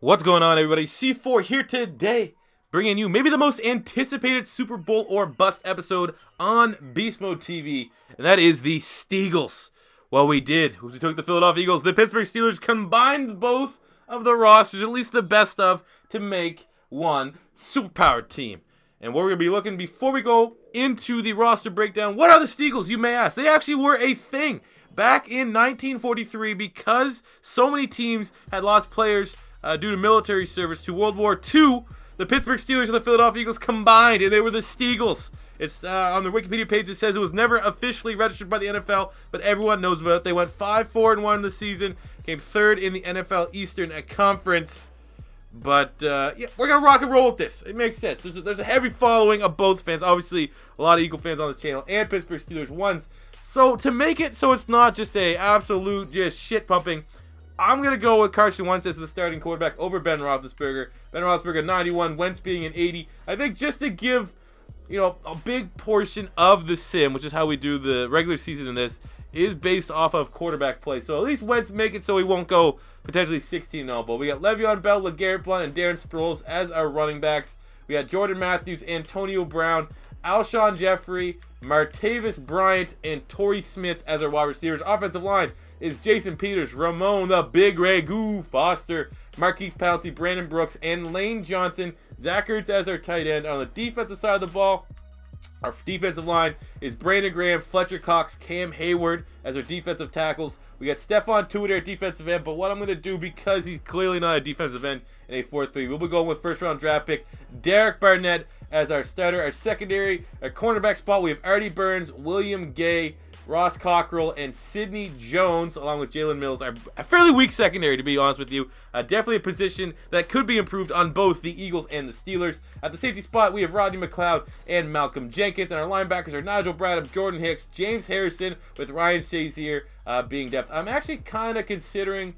What's going on, everybody? C4 here today, bringing you maybe the most anticipated Super Bowl or bust episode on Beast Mode TV, and that is the STEAGLES. Well, we took the Philadelphia Eagles, the Pittsburgh Steelers, combined both of the rosters, at least the best of, to make one superpowered team. And what we're going to be looking before we go into the roster breakdown, what are the STEAGLES, you may ask? They actually were a thing back in 1943 because so many teams had lost players due to military service to World War II. The Pittsburgh Steelers and the Philadelphia Eagles combined, and they were the STEAGLES. It's on the Wikipedia page. It says it was never officially registered by the NFL, but everyone knows about it. They went 5-4-1 in the season, came third in the NFL Eastern Conference. But yeah, we're gonna rock and roll with this. It makes sense. There's a heavy following of both fans. Obviously, a lot of Eagle fans on this channel and Pittsburgh Steelers ones. So to make it so it's not just a absolute just shit pumping, I'm going to go with Carson Wentz as the starting quarterback over Ben Roethlisberger. Ben Roethlisberger 91, Wentz being an 80. I think just to give, a big portion of the sim, which is how we do the regular season in this, is based off of quarterback play. So at least Wentz make it so he won't go potentially 16-0. But we got Le'Veon Bell, LeGarrette Blount, and Darren Sproles as our running backs. We got Jordan Matthews, Antonio Brown, Alshon Jeffrey, Martavis Bryant, and Torrey Smith as our wide receivers. Offensive line is Jason Peters, Ramon the Big Ragu Foster, Marquise Pouncey, Brandon Brooks, and Lane Johnson. Zach Ertz as our tight end. On the defensive side of the ball, our defensive line is Brandon Graham, Fletcher Cox, Cam Hayward as our defensive tackles. We got Stephon Tuitt, our defensive end, but what I'm going to do, because he's clearly not a defensive end in a 4-3, we'll be going with first-round draft pick Derek Barnett as our starter. Our secondary, our cornerback spot, we have Artie Burns, William Gay, Ross Cockrell, and Sidney Jones, along with Jalen Mills. Are a fairly weak secondary, to be honest with you. Definitely a position that could be improved on both the Eagles and the Steelers. At the safety spot, we have Rodney McLeod and Malcolm Jenkins. And our linebackers are Nigel Bradham, Jordan Hicks, James Harrison, with Ryan Shazier being depth. I'm actually kind of considering...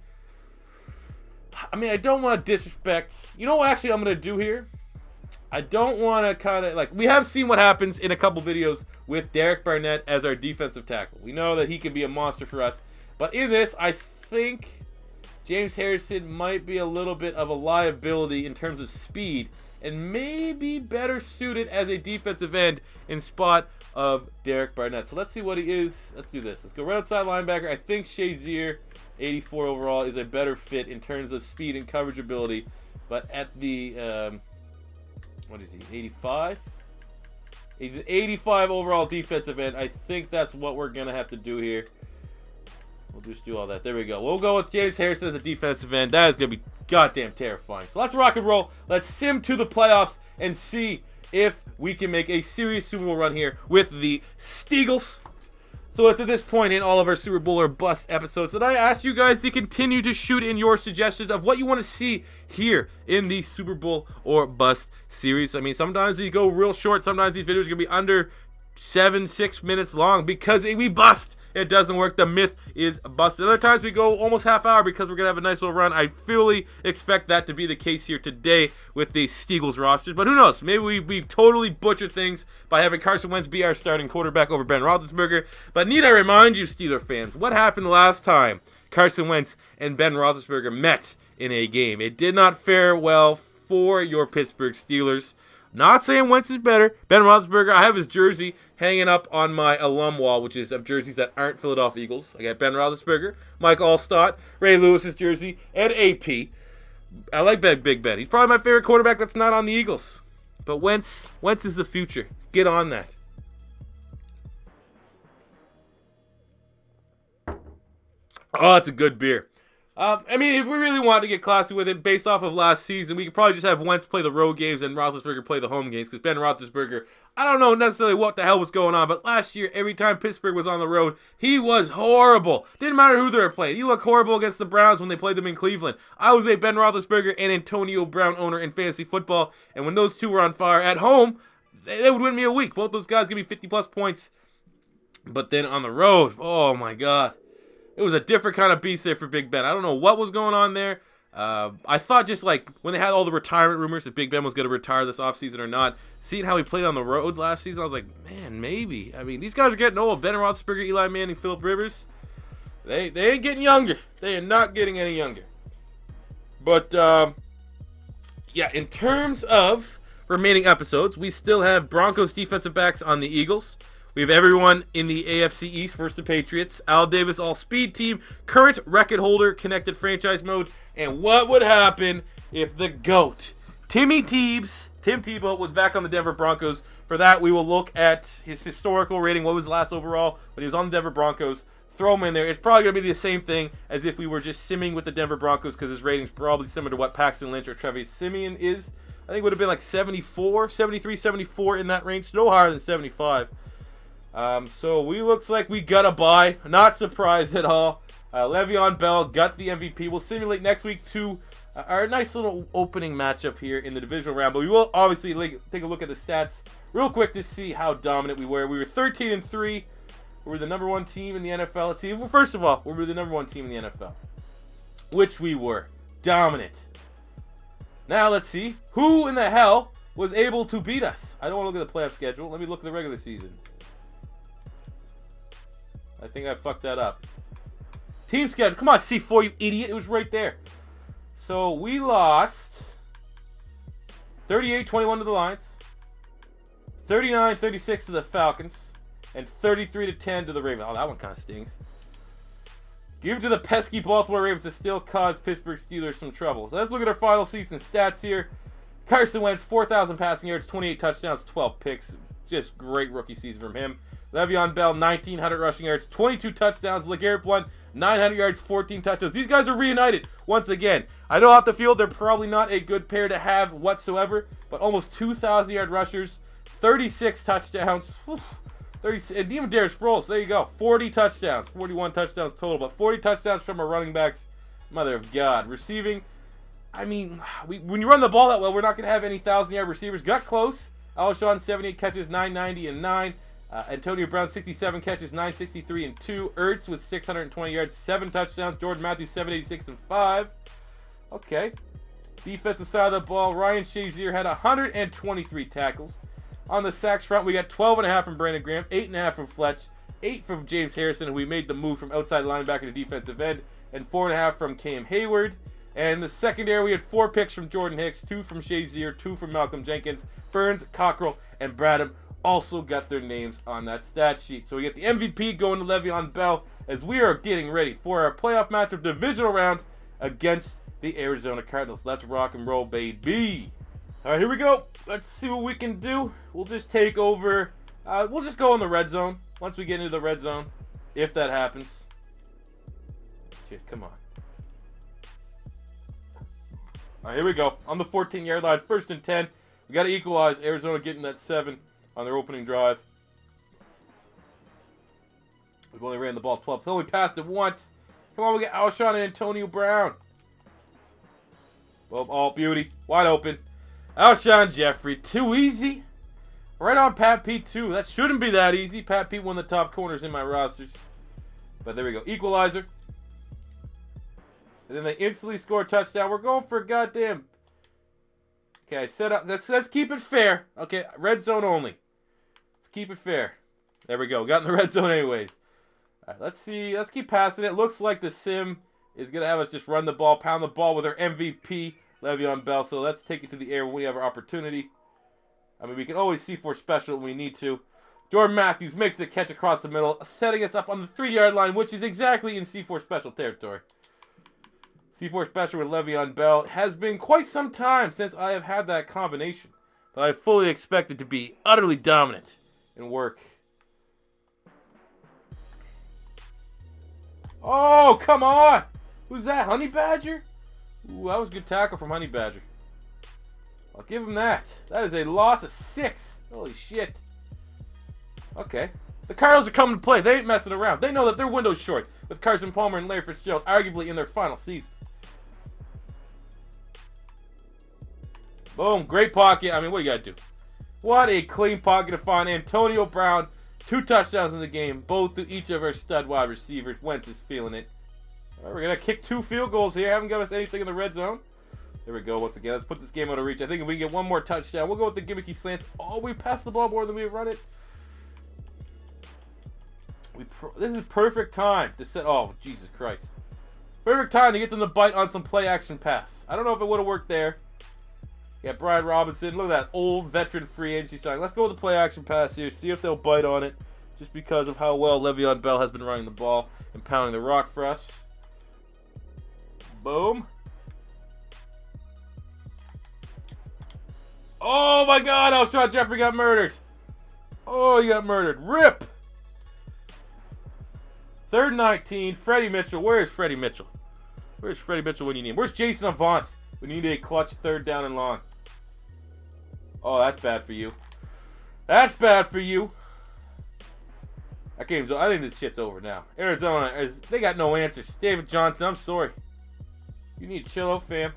I don't want to disrespect... You know what actually I'm going to do here? I don't want to we have seen what happens in a couple videos with Derek Barnett as our defensive tackle. We know that he can be a monster for us. But in this, I think James Harrison might be a little bit of a liability in terms of speed and maybe better suited as a defensive end in spot of Derek Barnett. So let's see what he is. Let's do this. Let's go right outside linebacker. I think Shazier, 84 overall, is a better fit in terms of speed and coverage ability. But at the... what is he, 85? He's an 85 overall defensive end. I think that's what we're going to have to do here. We'll just do all that. There we go. We'll go with James Harrison as a defensive end. That is going to be goddamn terrifying. So let's rock and roll. Let's sim to the playoffs and see if we can make a serious Super Bowl run here with the STEAGLES. So it's at this point in all of our Super Bowl or bust episodes that I ask you guys to continue to shoot in your suggestions of what you want to see here in the Super Bowl or bust series. Sometimes these go real short. Sometimes these videos are going to be under 6 minutes long because we bust. It doesn't work. The myth is busted. Other times we go almost half hour because we're going to have a nice little run. I fully expect that to be the case here today with the STEAGLES rosters. But who knows? Maybe we totally butcher things by having Carson Wentz be our starting quarterback over Ben Roethlisberger. But need I remind you, Steeler fans, what happened last time Carson Wentz and Ben Roethlisberger met in a game? It did not fare well for your Pittsburgh Steelers. Not saying Wentz is better. Ben Roethlisberger, I have his jersey hanging up on my alum wall, which is of jerseys that aren't Philadelphia Eagles. I got Ben Roethlisberger, Mike Allstott, Ray Lewis's jersey, and AP. I like Big Ben. He's probably my favorite quarterback that's not on the Eagles. But Wentz is the future. Get on that. Oh, that's a good beer. If we really wanted to get classy with it, based off of last season, we could probably just have Wentz play the road games and Roethlisberger play the home games, because Ben Roethlisberger, I don't know necessarily what the hell was going on, but last year, every time Pittsburgh was on the road, he was horrible. Didn't matter who they were playing. He looked horrible against the Browns when they played them in Cleveland. I was a Ben Roethlisberger and Antonio Brown owner in fantasy football, and when those two were on fire at home, they would win me a week. Both those guys give me 50-plus points. But then on the road, oh my God. It was a different kind of beast there for Big Ben. I don't know what was going on there. I thought just like when they had all the retirement rumors that Big Ben was going to retire this offseason or not, seeing how he played on the road last season, I was like, man, maybe. These guys are getting old. Ben Roethlisberger, Eli Manning, Phillip Rivers, they ain't getting younger. They are not getting any younger. But Yeah, in terms of remaining episodes, we still have Broncos defensive backs on the Eagles. We have everyone in the AFC East versus the Patriots. Al Davis all-speed team, current record holder, connected franchise mode. And what would happen if the GOAT, Tim Tebow, was back on the Denver Broncos? For that, we will look at his historical rating. What was last overall when he was on the Denver Broncos? Throw him in there. It's probably going to be the same thing as if we were just simming with the Denver Broncos because his rating's probably similar to what Paxton Lynch or Travis Simeon is. I think it would have been like 74, 73, 74 in that range. No higher than 75. So we looks like we got a bye. Not surprised at all. Le'Veon Bell got the MVP. We'll simulate next week to our nice little opening matchup here in the divisional round. But we will obviously take a look at the stats real quick to see how dominant we were. We were 13-3. We were the number one team in the NFL. Let's see. Well, first of all, we were the number one team in the NFL, which we were. Dominant. Now let's see who in the hell was able to beat us. I don't want to look at the playoff schedule. Let me look at the regular season. I think I fucked that up. Team schedule. Come on, C4, you idiot. It was right there. So we lost 38-21 to the Lions, 39-36 to the Falcons, and 33-10 to the Ravens. Oh, that one kind of stings. Give it to the pesky Baltimore Ravens to still cause Pittsburgh Steelers some trouble. So let's look at our final season stats here. Carson Wentz, 4,000 passing yards, 28 touchdowns, 12 picks. Just great rookie season from him. Le'Veon Bell, 1,900 rushing yards, 22 touchdowns. LeGarrette Blount, 900 yards, 14 touchdowns. These guys are reunited once again. I know off the field they're probably not a good pair to have whatsoever, but almost 2,000-yard rushers, 36 touchdowns. Whew. 30, and even Derek Sproles, there you go. 40 touchdowns. 41 touchdowns total, but 40 touchdowns from our running backs. Mother of God. Receiving, I mean, when you run the ball that well, we're not going to have any 1,000-yard receivers. Got close. Alshon, 78 catches, 990 and 9. Antonio Brown, 67 catches, 963 and 2. Ertz with 620 yards, 7 touchdowns. Jordan Matthews, 786 and 5. Okay. Defensive side of the ball, Ryan Shazier had 123 tackles. On the sacks front, we got 12.5 from Brandon Graham, 8.5 from Fletch, 8 from James Harrison, who we made the move from outside linebacker to defensive end, and 4.5 from Cam Hayward. And the secondary, we had 4 picks from Jordan Hicks, 2 from Shazier, 2 from Malcolm Jenkins. Burns, Cockrell, and Bradham also got their names on that stat sheet. So we get the MVP going to Le'Veon Bell as we are getting ready for our playoff matchup divisional round against the Arizona Cardinals. Let's rock and roll, baby. All right, here we go. Let's see what we can do. We'll just take over. We'll just go in the red zone once we get into the red zone, if that happens. Shit, come on. All right, here we go. On the 14-yard line, 1st and 10. We got to equalize. Arizona getting that 7 on their opening drive. We've only ran the ball 12. We only passed it once. Come on, we got Alshon and Antonio Brown. Boom, all beauty. Wide open. Alshon Jeffrey, too easy. Right on Pat Pete, too. That shouldn't be that easy. Pat Pete, one of the top corners in my rosters. But there we go. Equalizer. And then they instantly score a touchdown. We're going for a goddamn... Okay, set up. Let's keep it fair. Okay, red zone only. Let's keep it fair. There we go. Got in the red zone anyways. All right, let's see. Let's keep passing it. Looks like the sim is going to have us just run the ball, pound the ball with our MVP, Le'Veon Bell. So let's take it to the air when we have our opportunity. I mean, we can always C4 special when we need to. Jordan Matthews makes the catch across the middle, setting us up on the 3-yard line, which is exactly in C4 special territory. C4 special with Le'Veon Bell. It has been quite some time since I have had that combination, but I fully expect it to be utterly dominant and work. Oh, come on! Who's that, Honey Badger? Ooh, that was a good tackle from Honey Badger. I'll give him that. That is a loss of 6. Holy shit. Okay. The Cardinals are coming to play. They ain't messing around. They know that their window's short with Carson Palmer and Larry Fitzgerald arguably in their final seasons. Boom. Great pocket. I mean, what do you got to do? What a clean pocket to find. Antonio Brown, 2 touchdowns in the game, both to each of our stud wide receivers. Wentz is feeling it. All right, we're going to kick 2 field goals here. Haven't got us anything in the red zone. There we go. Once again, let's put this game out of reach. I think if we can get one more touchdown, we'll go with the gimmicky slants. Oh, we passed the ball more than we run it. This is perfect time to set. Oh, Jesus Christ. Perfect time to get them to bite on some play action pass. I don't know if it would have worked there. got Brian Robinson. Look at that old veteran free agency sign. Let's go with the play action pass here. See if they'll bite on it. Just because of how well Le'Veon Bell has been running the ball and pounding the rock for us. Boom. Oh my God, Alshon Jeffrey got murdered. Oh, he got murdered. RIP. 3rd and 19. Freddie Mitchell. Where's Freddie Mitchell? Where's Freddie Mitchell when you need him? Where's Jason Avant when you need a clutch 3rd down and long? Oh, that's bad for you. That's bad for you. That game's over. I think this shit's over now. Arizona, they got no answers. David Johnson, I'm sorry. You need to chill out, fam.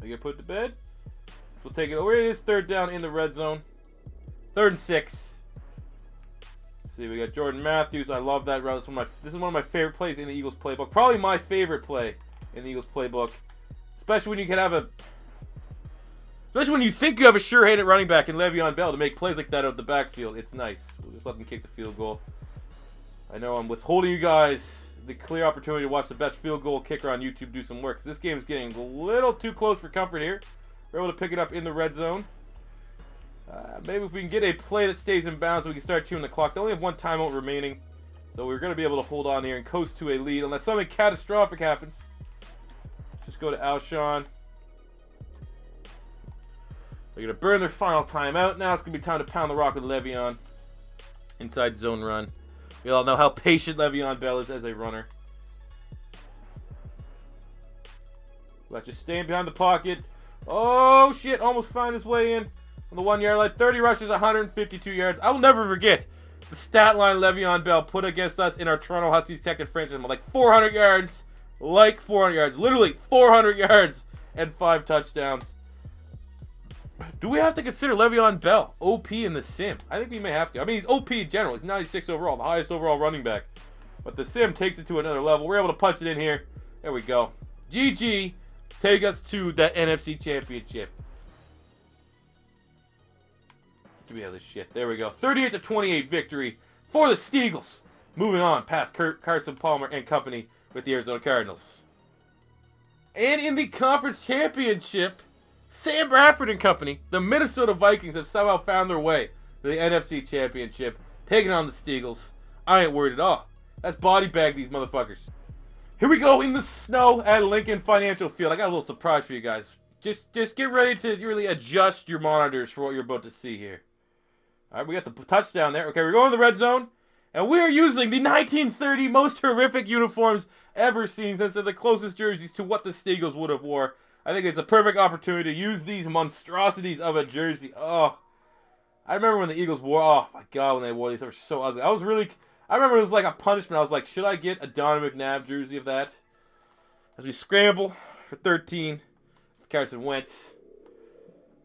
Are you gonna put it to bed? So we'll take it over. It is 3rd down in the red zone. 3rd and 6. Let's see, we got Jordan Matthews. I love that route. This is one of my favorite plays in the Eagles playbook. Probably my favorite play in the Eagles playbook. Especially when you can have a... Especially when you think you have a sure-handed running back in Le'Veon Bell to make plays like that out of the backfield. It's nice. We'll just let them kick the field goal. I know I'm withholding you guys the clear opportunity to watch the best field goal kicker on YouTube do some work. This game is getting a little too close for comfort here. We're able to pick it up in the red zone. Maybe if we can get a play that stays in bounds, we can start chewing the clock. They only have 1 timeout remaining. So we're going to be able to hold on here and coast to a lead unless something catastrophic happens. Let's just go to Alshon. They're going to burn their final timeout. Now it's going to be time to pound the rock with Le'Veon. Inside zone run. We all know how patient Le'Veon Bell is as a runner. But just staying behind the pocket. Oh, shit. Almost found his way in on the 1 yard line. 30 rushes, 152 yards. I will never forget the stat line Le'Veon Bell put against us in our Toronto Huskies Tech and franchise. Like 400 yards. Like 400 yards. Literally 400 yards and 5 touchdowns. Do we have to consider Le'Veon Bell OP in the sim? I think we may have to. I mean, he's OP in general. He's 96 overall, the highest overall running back. But the sim takes it to another level. We're able to punch it in here. There we go. GG. Take us to that NFC Championship. Get me out of this shit. There we go. 38-28 victory for the STEAGLES. Moving on past Carson Palmer and company with the Arizona Cardinals. And in the conference championship, Sam Bradford and company, the Minnesota Vikings, have somehow found their way to the NFC Championship, taking on the STEAGLES. I ain't worried at all. Let's body bag these motherfuckers. Here we go in the snow at Lincoln Financial Field. I got a little surprise for you guys. Just get ready to really adjust your monitors for what you're about to see here. All right, we got the touchdown there. Okay, we're going to the red zone, and we are using the 1930 most horrific uniforms ever seen, since they're the closest jerseys to what the STEAGLES would have wore. I think it's a perfect opportunity to use these monstrosities of a jersey. Oh, I remember when the Eagles wore, oh my God, when they wore these, they were so ugly. I remember it was like a punishment. I was like, should I get a Donovan McNabb jersey of that? As we scramble for 13, Carson Wentz.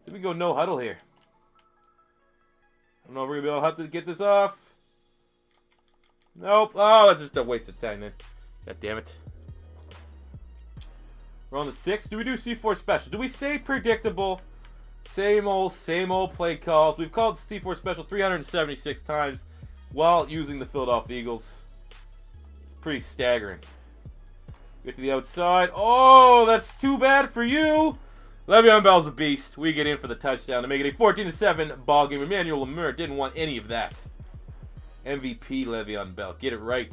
Did we go no huddle here? I don't know if we're going to be able to have to get this off. Nope. Oh, that's just a waste of time then. God damn it. We're on the 6th. Do we do C4 special? Do we say predictable? Same old play calls. We've called C4 special 376 times while using the Philadelphia Eagles. It's pretty staggering. Get to the outside. Oh, that's too bad for you. Le'Veon Bell's a beast. We get in for the touchdown to make it a 14-7 ball game. Emmanuel Lemire didn't want any of that. MVP Le'Veon Bell. Get it right.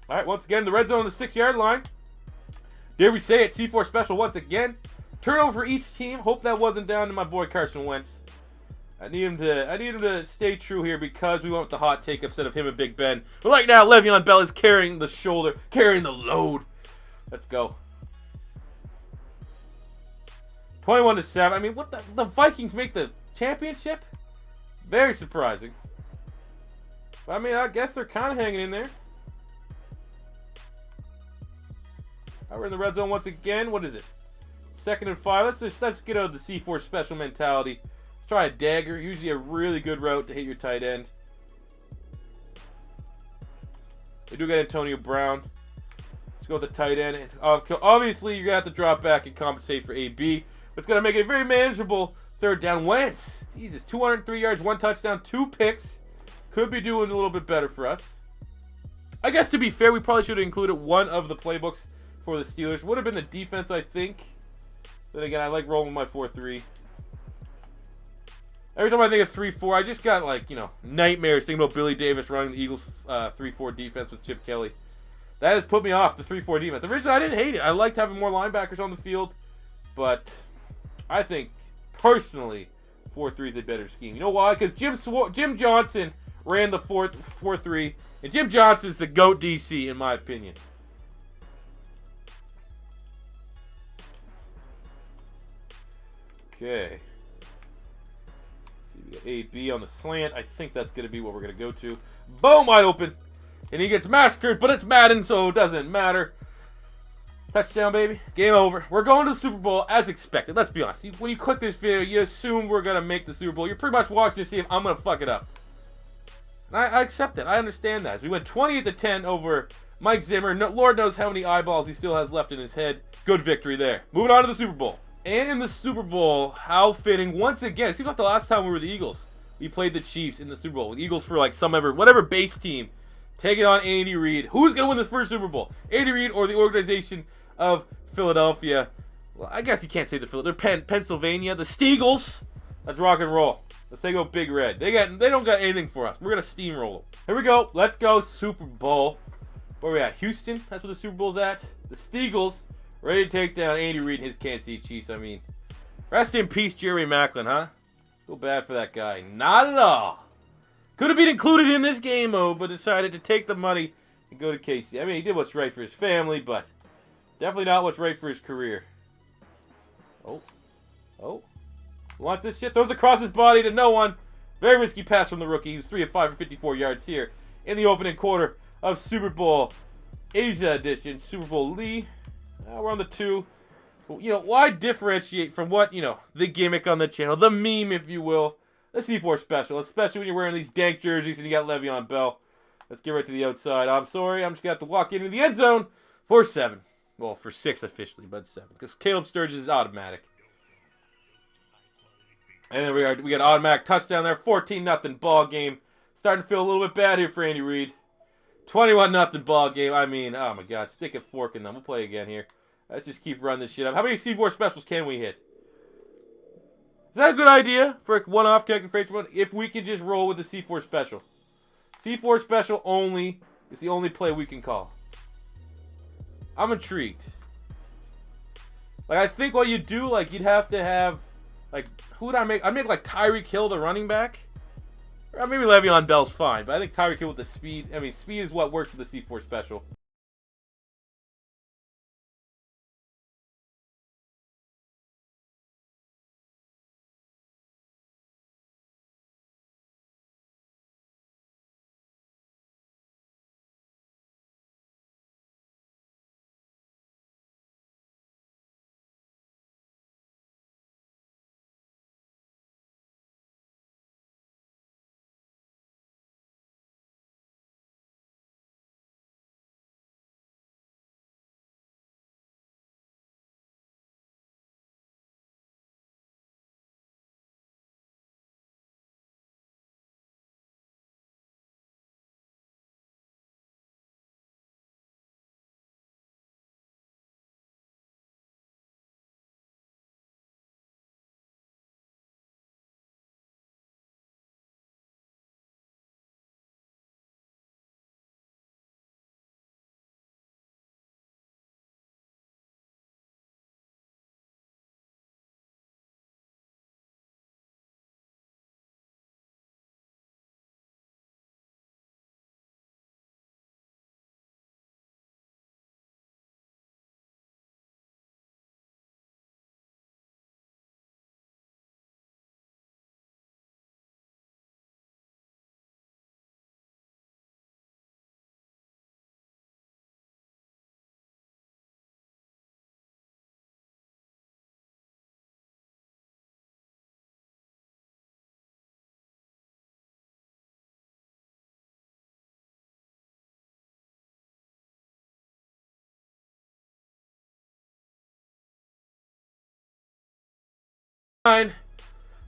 All right, once again, the red zone on the 6-yard line. Dare we say it, C4 special once again. Turnover for each team. Hope that wasn't down to my boy Carson Wentz. I need him to stay true here because we went with the hot take instead of him and Big Ben. But right now, Le'Veon Bell is carrying the shoulder, carrying the load. Let's go. 21-7. I mean, what the Vikings make the championship? Very surprising. But, I mean, I guess they're kind of hanging in there. We're in the red zone once again. What is it? 2nd and 5. Let's get out of the C4 special mentality. Let's try a dagger. Usually a really good route to hit your tight end. We do get Antonio Brown. Let's go with the tight end. Obviously, you're going to have to drop back and compensate for AB. It's going to make it a very manageable 3rd down. Wentz. Jesus, 203 yards, 1 touchdown, 2 picks. Could be doing a little bit better for us. I guess to be fair, we probably should have included one of the playbooks for the Steelers. Would have been the defense, I think. Then again, I like rolling my 4-3. Every time I think of 3-4, I just got, like, you know, nightmares thinking about Billy Davis running the Eagles 3-4 defense with Chip Kelly. That has put me off the 3-4 defense. Originally, I didn't hate it. I liked having more linebackers on the field. But I think, personally, 4-3 is a better scheme. You know why? Because Jim Johnson ran the 4-3. And Jim Johnson's the GOAT DC, in my opinion. Okay. We got A-B on the slant. I think that's going to be what we're going to go to. Boom, wide open. And he gets massacred, but it's Madden, so it doesn't matter. Touchdown, baby. Game over. We're going to the Super Bowl as expected. Let's be honest. When you click this video, you assume we're going to make the Super Bowl. You're pretty much watching to see if I'm going to fuck it up. And I accept it. I understand that. We went 28-10 over Mike Zimmer. No, Lord knows how many eyeballs he still has left in his head. Good victory there. Moving on to the Super Bowl. And in the Super Bowl, how fitting, once again, it seems like the last time we were the Eagles, we played the Chiefs in the Super Bowl. The Eagles for like whatever base team, taking on Andy Reid. Who's going to win this first Super Bowl? Andy Reid or the organization of Philadelphia? Well, I guess you can't say the Philadelphia. They're Pennsylvania. The STEAGLES. Let's rock and roll. Let's take out Big Red. They don't got anything for us. We're going to steamroll them. Here we go. Let's go Super Bowl. Where are we at? Houston. That's where the Super Bowl's at. The STEAGLES. Ready to take down Andy Reid and his Kansas City Chiefs. I mean, rest in peace, Jerry Maclin, huh? Feel bad for that guy. Not at all. Could have been included in this game mode, but decided to take the money and go to KC. I mean, he did what's right for his family, but definitely not what's right for his career. Oh. Wants this shit. Throws across his body to no one. Very risky pass from the rookie. He was 3 of 5 for 54 yards here in the opening quarter of Super Bowl Asia edition. Super Bowl Lee. We're on the 2. You know, why differentiate from what, you know, the gimmick on the channel, the meme, if you will, the C4 special, especially when you're wearing these dank jerseys and you got Le'Veon Bell. Let's get right to the outside. I'm sorry, I'm just going to have to walk into the end zone for 7. Well, for 6 officially, but 7, because Caleb Sturgis is automatic. And then we got automatic touchdown there, 14-0 ball game. Starting to feel a little bit bad here for Andy Reid. 21-0 ball game. I mean, oh my God, stick a fork in them. We'll play again here. Let's just keep running this shit up. How many C4 specials can we hit? Is that a good idea for a one-off connected for H1? If we can just roll with the C4 special. C4 special only is the only play we can call. I'm intrigued. Like, I think what you do, like, you'd have to have, like, who would I make? I'd make, like, Tyreek Hill the running back. Or maybe Le'Veon Bell's fine, but I think Tyreek Hill with the speed. I mean, speed is what works for the C4 special.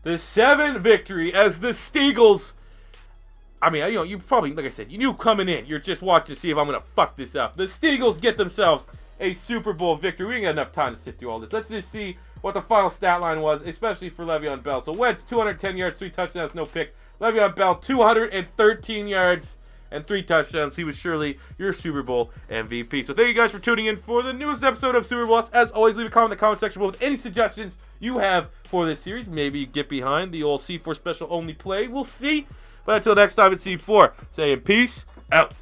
The 7 victory as the STEAGLES I mean, you probably, like I said, you knew coming in. You're just watching to see if I'm going to fuck this up. The Steagles get themselves a Super Bowl victory. We didn't get enough time to sit through all this. Let's just see what the final stat line was, especially for Le'Veon Bell. So Wentz, 210 yards, 3 touchdowns, no pick. Le'Veon Bell, 213 yards and 3 touchdowns. He was surely your Super Bowl MVP. So thank you guys for tuning in for the newest episode of Super Bowl. As always, leave a comment in the comment section below with any suggestions you have for this series. Maybe get behind the old C4 special only play. We'll see. But until next time, it's C4 saying peace out.